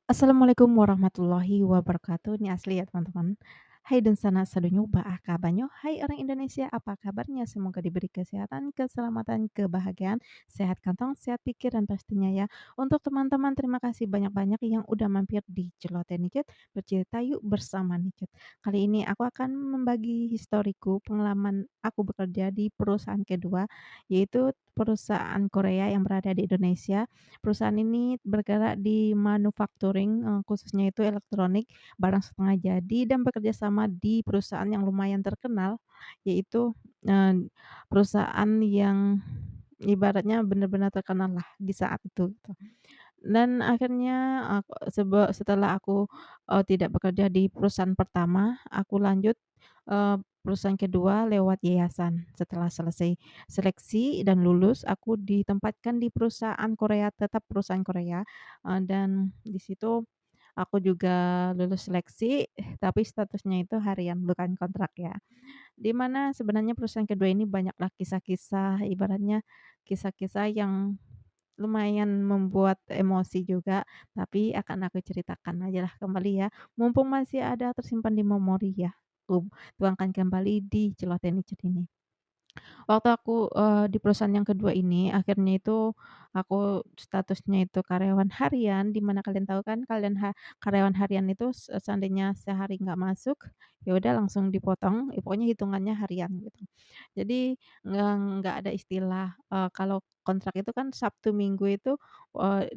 Assalamualaikum warahmatullahi wabarakatuh. Ini asli ya teman-teman. Hai dan sana sadonyo baah kabanyo. Hai orang Indonesia, apa kabarnya? Semoga diberi kesehatan, keselamatan, kebahagiaan, sehat kantong, sehat pikir dan pastinya ya. Untuk teman-teman terima kasih banyak-banyak yang udah mampir di Celoteh Niket, bercerita yuk bersama Niket. Kali ini aku akan membagi historiku pengalaman aku bekerja di perusahaan kedua, yaitu perusahaan Korea yang berada di Indonesia. Perusahaan ini bergerak di manufacturing, khususnya itu elektronik, barang setengah jadi dan bekerja sama di perusahaan yang lumayan terkenal, yaitu, perusahaan yang ibaratnya benar-benar terkenal lah di saat itu, gitu. Dan akhirnya setelah aku, tidak bekerja di perusahaan pertama, aku lanjut, perusahaan kedua lewat yayasan. Setelah selesai seleksi dan lulus, aku ditempatkan di perusahaan Korea, tetap perusahaan Korea, dan di situ aku juga lulus seleksi, tapi statusnya itu harian, bukan kontrak ya. Di mana sebenarnya perusahaan kedua ini banyaklah kisah-kisah, ibaratnya kisah-kisah yang lumayan membuat emosi juga, tapi akan aku ceritakan ajalah kembali ya, mumpung masih ada tersimpan di memori ya, aku tuangkan kembali di celoteh ini. Waktu aku, di perusahaan yang kedua ini, akhirnya itu aku statusnya itu karyawan harian, di mana kalian tahu kan karyawan harian itu seandainya sehari nggak masuk, ya udah langsung dipotong, pokoknya hitungannya harian gitu. Jadi nggak ada istilah, kalau kontrak itu kan Sabtu Minggu itu,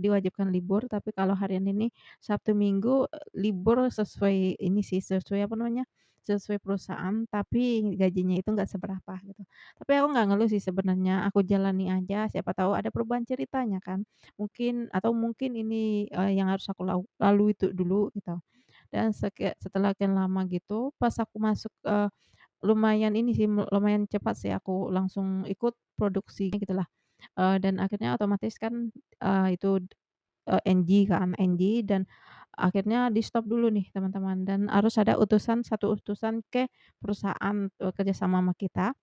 diwajibkan libur, tapi kalau harian ini Sabtu Minggu, libur sesuai ini sih, sesuai apa namanya, sesuai perusahaan, tapi gajinya itu nggak seberapa gitu. Tapi aku nggak ngeluh sih sebenarnya, aku jalani aja, siapa tahu ada perubahan ceritanya kan. Mungkin ini, yang harus aku lalui itu dulu gitu. Dan setelah sekian lama gitu, pas aku masuk, lumayan ini sih, lumayan cepat sih aku langsung ikut produksi gitulah. Dan akhirnya otomatis kan, itu, NG kan, NG dan akhirnya di-stop dulu nih teman-teman dan harus ada satu utusan ke perusahaan, kerja sama kita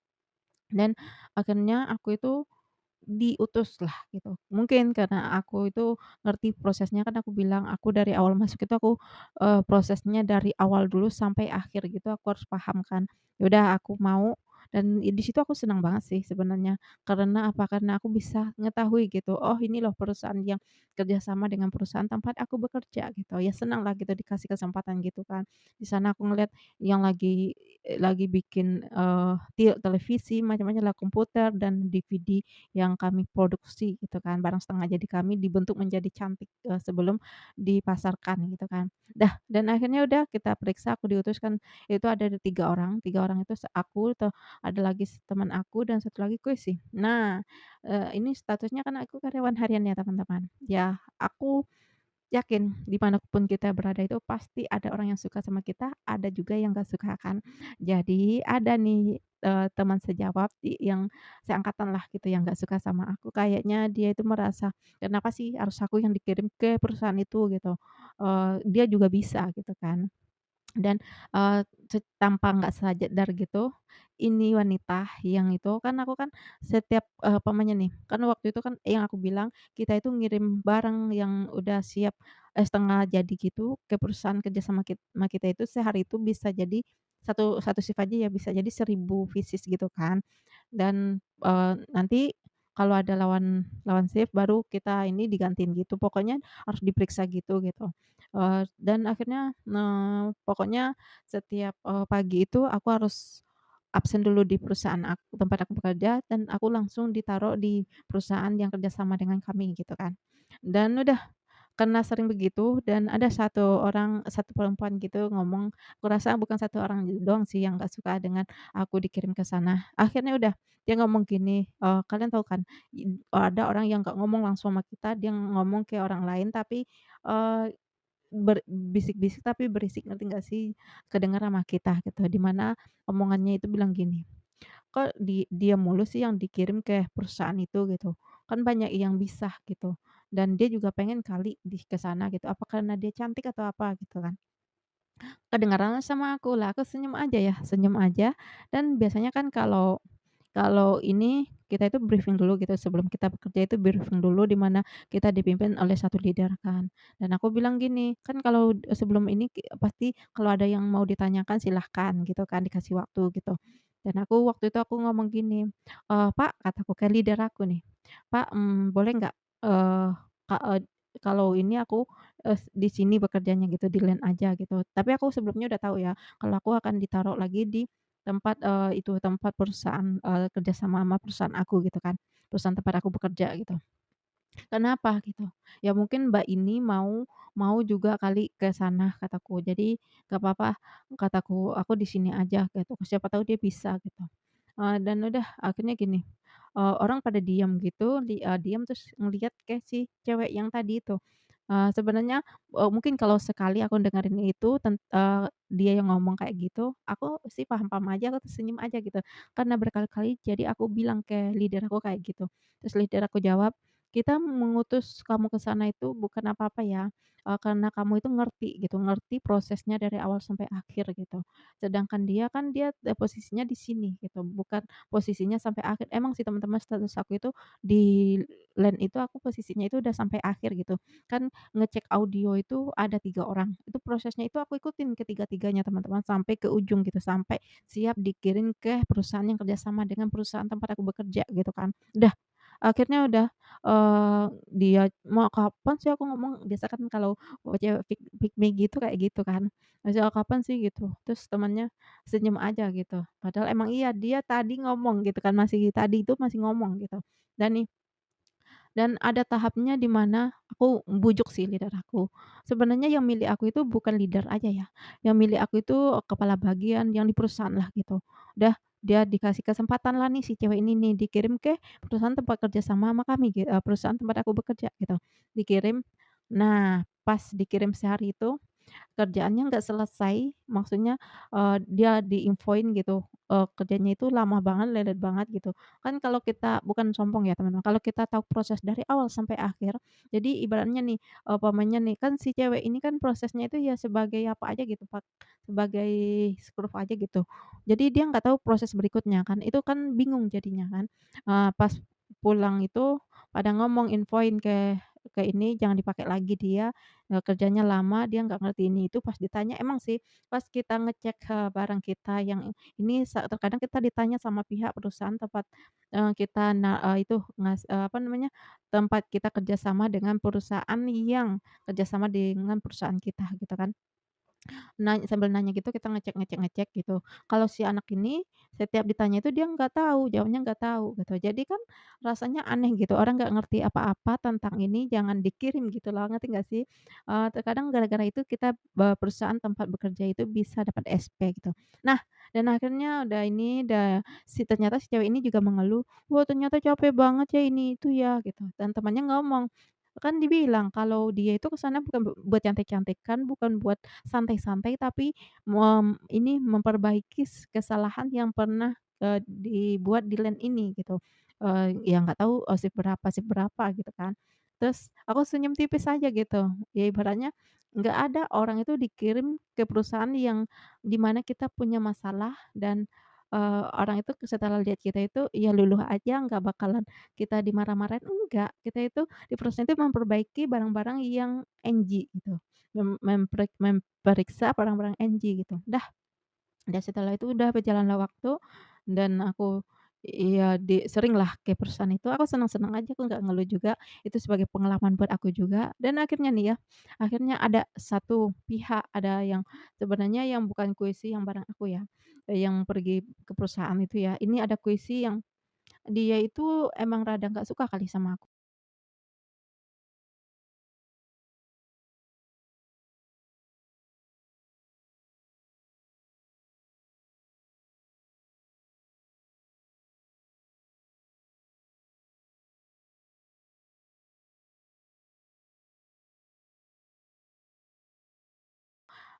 dan akhirnya aku itu diutuslah gitu. Mungkin karena aku itu ngerti prosesnya, kan aku bilang aku dari awal masuk itu aku, prosesnya dari awal dulu sampai akhir gitu aku harus paham kan. Ya udah aku mau dan di situ aku senang banget sih sebenarnya. Karena apa, karena aku bisa ngetahui gitu, oh ini loh perusahaan yang kerja sama dengan perusahaan tempat aku bekerja gitu. Ya senang lah gitu dikasih kesempatan gitu kan. Di sana aku ngelihat yang lagi bikin, televisi macam-macam lah, komputer dan DVD yang kami produksi gitu kan, barang setengah jadi kami dibentuk menjadi cantik, sebelum dipasarkan gitu kan. Dan akhirnya udah kita periksa, aku diutuskan itu ada 3 orang itu aku, ada lagi teman aku dan satu lagi sih. Nah, ini statusnya kan aku karyawan harian ya teman-teman. Ya aku yakin di mana pun kita berada itu pasti ada orang yang suka sama kita, ada juga yang nggak suka kan. Jadi ada nih, teman sejawat yang seangkatan lah gitu yang nggak suka sama aku, kayaknya dia itu merasa, "Kenapa sih harus aku yang dikirim ke perusahaan itu?" Gitu, dia juga bisa gitu kan. Dan, tanpa nggak sadar gitu, ini wanita yang itu kan aku kan setiap, pamannya nih, kan waktu itu kan yang aku bilang, kita itu ngirim barang yang udah siap, setengah jadi gitu ke perusahaan kerja sama kita itu sehari itu bisa jadi satu satu shift aja ya bisa jadi 1.000 pieces gitu kan. Dan, nanti kalau ada lawan lawan shift baru kita ini digantiin gitu, pokoknya harus diperiksa gitu. Dan akhirnya, pokoknya setiap, pagi itu aku harus absen dulu di perusahaan tempat aku bekerja dan aku langsung ditaruh di perusahaan yang kerjasama dengan kami gitu kan. Dan udah karena sering begitu dan ada satu perempuan gitu ngomong, aku rasa bukan satu orang doang sih yang nggak suka dengan aku dikirim ke sana. Akhirnya udah dia ngomong gini, kalian tahu kan ada orang yang nggak ngomong langsung sama kita, dia ngomong ke orang lain tapi, eee bisik-bisik tapi berisik, ngerti nggak sih? Kedengeran sama kita gitu, di mana omongannya itu bilang gini, "Kok dia mulu sih yang dikirim ke perusahaan itu?" Gitu. "Kan banyak yang bisa," gitu. Dan dia juga pengen kali ke sana gitu, apa karena dia cantik atau apa gitu kan. Kedengeran sama aku, lah aku senyum aja ya, senyum aja dan biasanya kan kalau kalau ini kita itu briefing dulu gitu sebelum kita bekerja itu briefing dulu di mana kita dipimpin oleh satu leader kan. Dan aku bilang gini, kan kalau sebelum ini pasti kalau ada yang mau ditanyakan silahkan gitu kan, dikasih waktu gitu. Dan aku waktu itu aku ngomong gini, "Pak," kataku ke leader aku nih, "Pak, boleh nggak, eee, ka kalau ini aku, di sini bekerjanya gitu, di LAN aja gitu." Tapi aku sebelumnya udah tahu ya, kalau aku akan ditaruh lagi di tempat, tempat perusahaan, kerja sama perusahaan aku gitu kan, perusahaan tempat aku bekerja gitu. "Kenapa?" Gitu. "Ya mungkin Mbak ini mau mau juga kali ke sana," kataku. "Jadi nggak apa-apa," kataku, "aku di sini aja," gitu, "siapa tahu dia bisa," gitu. Dan udah akhirnya gini, orang pada diam gitu, diam terus ngelihat ke si cewek yang tadi itu. Sebenarnya, mungkin kalau sekali aku dengerin itu dia yang ngomong kayak gitu, aku sih paham-paham aja, aku tersenyum aja gitu. Karena berkali-kali jadi aku bilang ke leader aku kayak gitu. Terus leader aku jawab, "Kita mengutus kamu ke sana itu bukan apa-apa ya, karena kamu itu ngerti gitu, ngerti prosesnya dari awal sampai akhir," gitu. Sedangkan dia kan posisinya di sini gitu, bukan posisinya sampai akhir. Emang sih teman-teman status aku itu di LAN itu aku posisinya itu udah sampai akhir gitu. Kan ngecek audio itu ada 3 orang, itu prosesnya itu aku ikutin ketiga-tiganya teman-teman sampai ke ujung gitu, sampai siap dikirim ke perusahaan yang kerjasama dengan perusahaan tempat aku bekerja gitu kan. Akhirnya udah, dia, "Mau kapan sih?" Aku ngomong, biasa kan kalau cewek pick me gitu kayak gitu kan, "Masih kapan sih?" Gitu. Terus temennya senyum aja gitu, padahal emang iya dia tadi ngomong gitu kan, masih tadi itu masih ngomong gitu. Dan dan ada tahapnya di mana aku bujuk sih leader aku. Sebenarnya yang milih aku itu bukan leader aja ya, yang milih aku itu kepala bagian yang di perusahaan lah gitu. Udah dia dikasih kesempatan lah nih si cewek ini nih dikirim ke perusahaan tempat kerja sama kami perusahaan tempat aku bekerja gitu, dikirim. Nah, pas dikirim sehari itu kerjaannya nggak selesai, maksudnya, dia diinfoin gitu, kerjanya itu lama banget, lelet banget gitu. Kan kalau kita bukan sombong ya teman-teman, kalau kita tahu proses dari awal sampai akhir, jadi ibaratnya nih, umpamanya nih, kan si cewek ini kan prosesnya itu ya sebagai apa aja gitu, Pak, sebagai scruf aja gitu. Jadi dia nggak tahu proses berikutnya kan, itu kan bingung jadinya kan. Pas pulang itu pada ngomong, infoin ke ini, jangan dipakai lagi dia, kerjanya lama, dia nggak ngerti ini itu, pas ditanya emang sih, pas kita ngecek, barang kita yang ini terkadang kita ditanya sama pihak perusahaan tempat, kita itu apa namanya, tempat kita kerjasama dengan perusahaan yang kerjasama dengan perusahaan kita gitu kan. Sambil nanya gitu kita ngecek gitu. Kalau si anak ini setiap ditanya itu dia nggak tahu, jawabnya nggak tahu gitu. Jadi kan rasanya aneh gitu, orang nggak ngerti apa-apa tentang ini jangan dikirim gitu loh, ngerti nggak sih? Terkadang gara-gara itu kita perusahaan tempat bekerja itu bisa dapat SP gitu. Nah, dan akhirnya ternyata si cewek ini juga mengeluh, "Wah ternyata capek banget ya ini itu ya," gitu. Dan temannya ngomong, kan dibilang kalau dia itu ke sana bukan buat cantik-cantikan, bukan buat santai-santai tapi ini memperbaiki kesalahan yang pernah, dibuat di LAN ini gitu. Ya nggak tahu, shift berapa gitu kan. Terus aku senyum tipis aja gitu, ya ibaratnya nggak ada orang itu dikirim ke perusahaan yang di mana kita punya masalah dan, orang itu setelah lihat kita itu ya luluh aja nggak bakalan kita dimarah-marahin, enggak. Kita itu di perusahaan itu memperbaiki barang-barang yang NG gitu, memperiksa barang-barang NG gitu. Udah setelah itu udah berjalanlah waktu dan aku iya seringlah ke perusahaan itu, aku senang-senang aja, aku nggak ngeluh juga, itu sebagai pengalaman buat aku juga. Dan akhirnya nih ya, akhirnya ada satu pihak, ada yang sebenarnya yang bukan kuisi yang bareng aku ya, yang pergi ke perusahaan itu ya, ini ada kuisi yang dia itu emang rada nggak suka kali sama aku.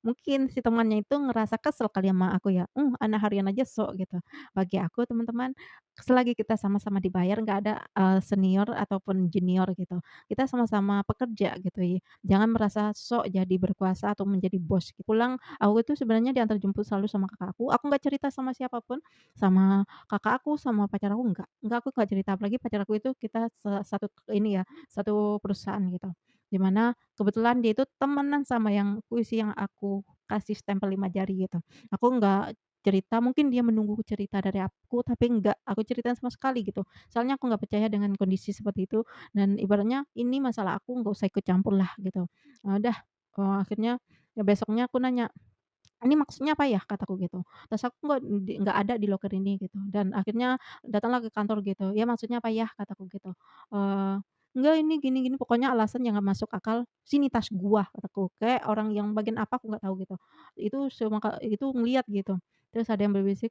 mungkin si temannya itu ngerasa kesel kali sama aku ya, anak harian aja sok," gitu. Bagi aku teman-teman, selagi kita sama-sama dibayar nggak ada, senior ataupun junior gitu. Kita sama-sama pekerja gitu ya, jangan merasa sok jadi berkuasa atau menjadi bos. Pulang, aku itu sebenarnya diantar jemput selalu sama kakak aku nggak cerita sama siapa pun, sama kakak aku, sama pacar aku aku nggak cerita, apalagi pacar aku itu kita satu ini ya, satu perusahaan gitu. Di mana kebetulan dia itu temenan sama yang puisi yang aku kasih stempel 5 jari gitu. Aku nggak cerita, mungkin dia menunggu cerita dari aku, tapi enggak aku ceritain sama sekali gitu. Soalnya aku nggak percaya dengan kondisi seperti itu dan ibaratnya ini masalah aku nggak usah ikut campur lah gitu. Udah, akhirnya ya besoknya aku nanya, "Ini maksudnya apa ya?" Kataku gitu. Terus aku nggak ada di loker ini gitu dan akhirnya datanglah ke kantor gitu, "Ya maksudnya apa ya?" Kataku gitu. "Enggak ini gini gini," pokoknya alasan yang nggak masuk akal, "Sini tas gua," kataku. Kayak orang yang bagian apa aku nggak tahu gitu. Itu ngelihat gitu. Terus ada yang berbisik,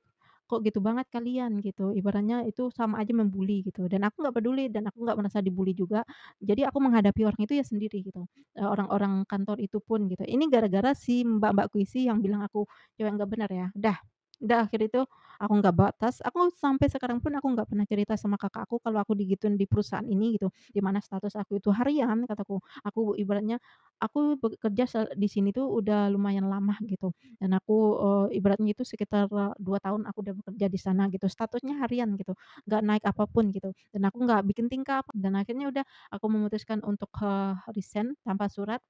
"Kok gitu banget kalian?" Gitu. Ibaratnya itu sama aja membuli gitu dan aku nggak peduli dan aku nggak merasa dibully juga. Jadi aku menghadapi orang itu ya sendiri gitu. Orang-orang kantor itu pun gitu. Ini gara-gara si mbak-mbak kuisi yang bilang aku cewek nggak bener ya. Udah akhir itu aku nggak batas, aku sampai sekarang pun aku nggak pernah cerita sama kakak aku kalau aku digituin di perusahaan ini gitu, di mana status aku itu harian kataku. Aku ibaratnya aku bekerja di sini tuh udah lumayan lama gitu dan aku, ibaratnya itu sekitar, 2 tahun aku udah bekerja di sana gitu, statusnya harian gitu, nggak naik apapun gitu dan aku nggak bikin tingkah dan akhirnya udah aku memutuskan untuk, resign tanpa surat,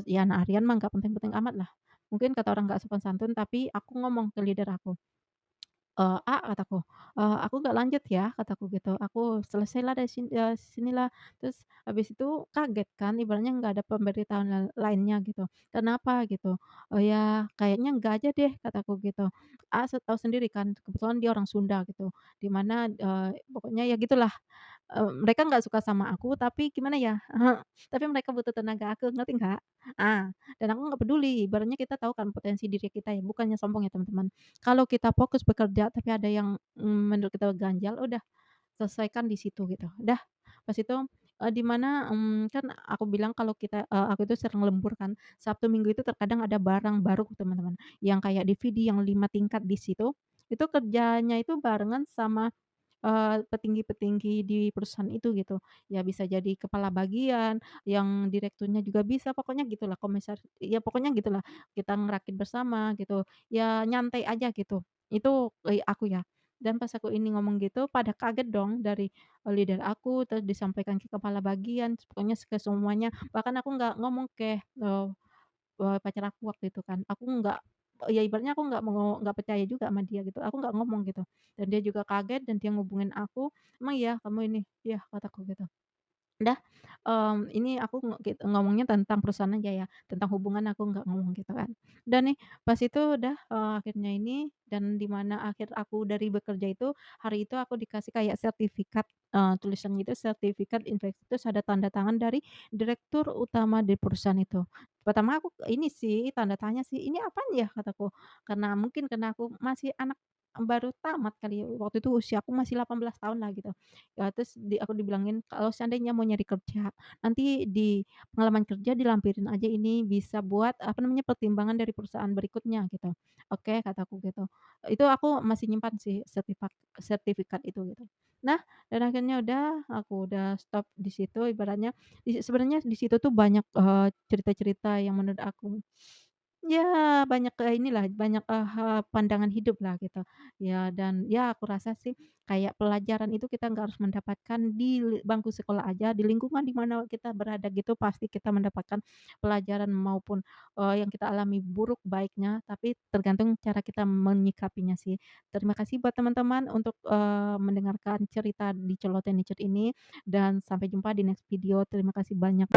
ya anak harian mah nggak penting-penting amat lah. Mungkin kata orang nggak sopan santun, tapi aku ngomong ke leader aku, "A," kataku, "Aku nggak lanjut ya," kataku gitu, "aku selesailah dari sinilah." Terus habis itu kaget kan, ibaratnya nggak ada pemberitahuan lainnya gitu, "Kenapa?" Gitu, "Ya kayaknya nggak aja deh," kataku gitu. Tahu sendiri kan, kebetulan dia orang Sunda gitu, di mana, pokoknya ya gitulah. Mereka nggak suka sama aku, tapi gimana ya, tapi mereka butuh tenaga aku, ngerti nggak? Dan aku nggak peduli, ibaratnya kita tahu kan potensi diri kita ya, bukannya sombong ya teman-teman. Kalau kita fokus bekerja, tapi ada yang, menurut kita ganjal, udah selesaikan di situ gitu. Udah, pas itu, di mana, kan aku bilang kalau aku itu sering lembur kan, Sabtu Minggu itu terkadang ada barang baru teman-teman, yang kayak DVD yang 5 tingkat di situ, itu kerjanya itu barengan sama petinggi-petinggi di perusahaan itu gitu. Ya bisa jadi kepala bagian, yang direkturnya juga bisa, pokoknya gitulah ya pokoknya gitulah, kita ngerakit bersama gitu, ya nyantai aja gitu. Itu, aku ya. Dan pas aku ini ngomong gitu pada kaget dong dari, leader aku, terus disampaikan ke kepala bagian, pokoknya ke semuanya. Bahkan aku nggak ngomong ke, pacar aku waktu itu kan. Aku nggak ya ibaratnya aku nggak percaya juga sama dia gitu, aku nggak ngomong gitu. Dan dia juga kaget dan dia ngubungin aku, "Emang iya kamu ini?" "Iya," kataku gitu. Udah, ini aku ngomongnya tentang perusahaan aja ya, tentang hubungan aku nggak ngomong gitu kan. Udah nih, pas itu udah, akhirnya ini dan di mana akhir aku dari bekerja itu, hari itu aku dikasih kayak sertifikat, tulisannya itu sertifikat infeksius ada tanda tangan dari direktur utama di perusahaan itu. Pertama aku ini sih, tanda tanya sih, "Ini apaan ya?" Kataku. Karena aku masih anak baru tamat kali, waktu itu usia aku masih 18 tahun lah gitu. Ya terus aku dibilangin kalau seandainya mau nyari kerja, nanti di pengalaman kerja dilampirin aja ini bisa buat, apa namanya, pertimbangan dari perusahaan berikutnya gitu. "Oke," kataku gitu. Itu aku masih nyimpan sih sertifikat itu gitu. Nah, dan akhirnya udah, aku udah stop di situ ibaratnya sebenarnya di situ tuh banyak, cerita-cerita yang menurut aku ya banyak, inilah, banyak, pandangan hidup lah gitu. Ya dan ya aku rasa sih kayak pelajaran itu kita nggak harus mendapatkan di bangku sekolah aja, di lingkungan di mana kita berada gitu pasti kita mendapatkan pelajaran maupun, yang kita alami buruk baiknya, tapi tergantung cara kita menyikapinya sih. Terima kasih buat teman-teman untuk, mendengarkan cerita di Celoteh Nicut ini dan sampai jumpa di next video. Terima kasih banyak.